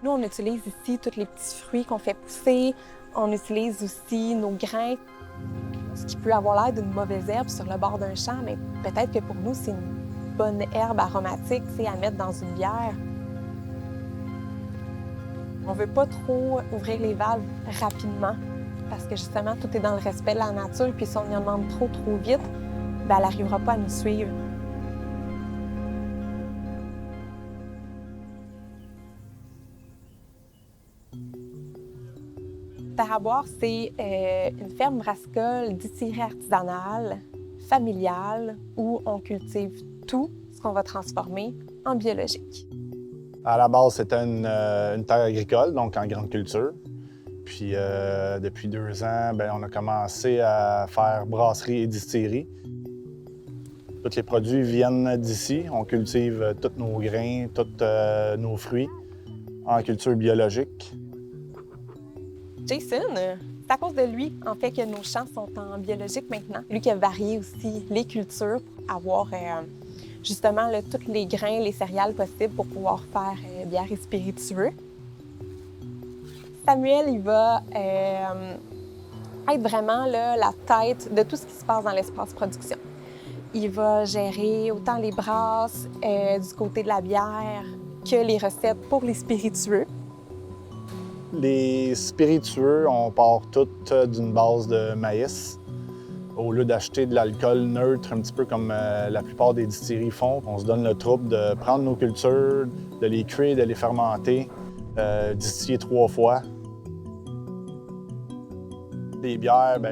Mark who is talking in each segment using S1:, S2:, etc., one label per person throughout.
S1: Nous, on utilise ici tous les petits fruits qu'on fait pousser. On utilise aussi nos grains. Ce qui peut avoir l'air d'une mauvaise herbe sur le bord d'un champ, mais peut-être que pour nous, c'est une bonne herbe aromatique, à mettre dans une bière. On ne veut pas trop ouvrir les valves rapidement parce que justement, tout est dans le respect de la nature. Puis si on y en demande trop vite, bien, elle n'arrivera pas à nous suivre. Terre à boire, c'est une ferme brassicole distillerie artisanale, familiale, où on cultive tout ce qu'on va transformer en biologique.
S2: À la base, c'était une terre agricole, donc en grande culture. Puis depuis 2 ans, bien, on a commencé à faire brasserie et distillerie. Tous les produits viennent d'ici. On cultive tous nos grains, tous nos fruits en culture biologique.
S1: Jason, c'est à cause de lui, en fait, que nos champs sont en biologique maintenant. Lui qui a varié aussi les cultures pour avoir justement là, tous les grains, les céréales possibles pour pouvoir faire bière et spiritueux. Samuel, il va être vraiment là, la tête de tout ce qui se passe dans l'espace production. Il va gérer autant les brasses du côté de la bière que les recettes pour les spiritueux.
S2: Les spiritueux, on part toutes d'une base de maïs. Au lieu d'acheter de l'alcool neutre, un petit peu comme la plupart des distilleries font, on se donne le trouble de prendre nos cultures, de les cuire, de les fermenter, distiller 3 fois. Les bières, bien,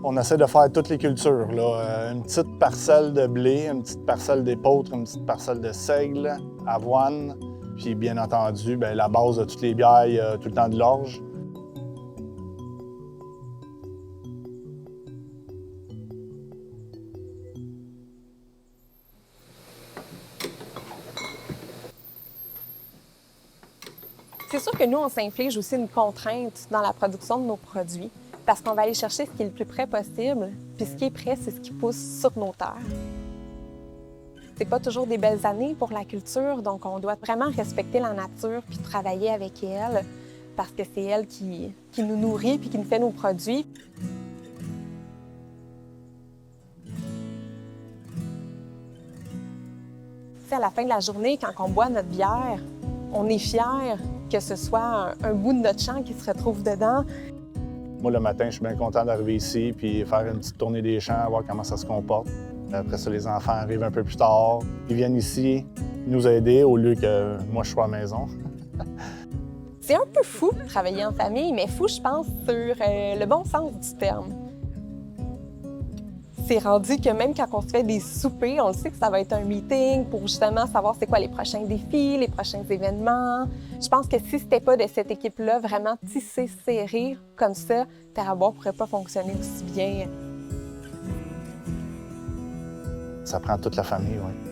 S2: on essaie de faire toutes les cultures. Là. Une petite parcelle de blé, une petite parcelle d'épeautre, une petite parcelle de seigle, avoine. Puis bien entendu, bien, la base de toutes les bières, il y a tout le temps de l'orge.
S1: C'est sûr que nous, on s'inflige aussi une contrainte dans la production de nos produits parce qu'on va aller chercher ce qui est le plus près possible, puis ce qui est près, c'est ce qui pousse sur nos terres. C'est pas toujours des belles années pour la culture, donc on doit vraiment respecter la nature puis travailler avec elle parce que c'est elle qui nous nourrit puis qui nous fait nos produits. C'est à la fin de la journée, quand on boit notre bière, on est fiers que ce soit un bout de notre champ qui se retrouve dedans.
S2: Moi, le matin, je suis bien content d'arriver ici puis faire une petite tournée des champs, voir comment ça se comporte. Après ça, les enfants arrivent un peu plus tard. Ils viennent ici nous aider au lieu que moi, je sois à la maison.
S1: C'est un peu fou de travailler en famille, mais fou, je pense, sur le bon sens du terme. C'est rendu que même quand on se fait des soupers, on le sait que ça va être un meeting pour justement savoir c'est quoi les prochains défis, les prochains événements. Je pense que si c'était pas de cette équipe-là vraiment tissée, serrée comme ça, Terre à boire pourrait pas fonctionner aussi bien.
S2: Ça prend toute la famille, oui.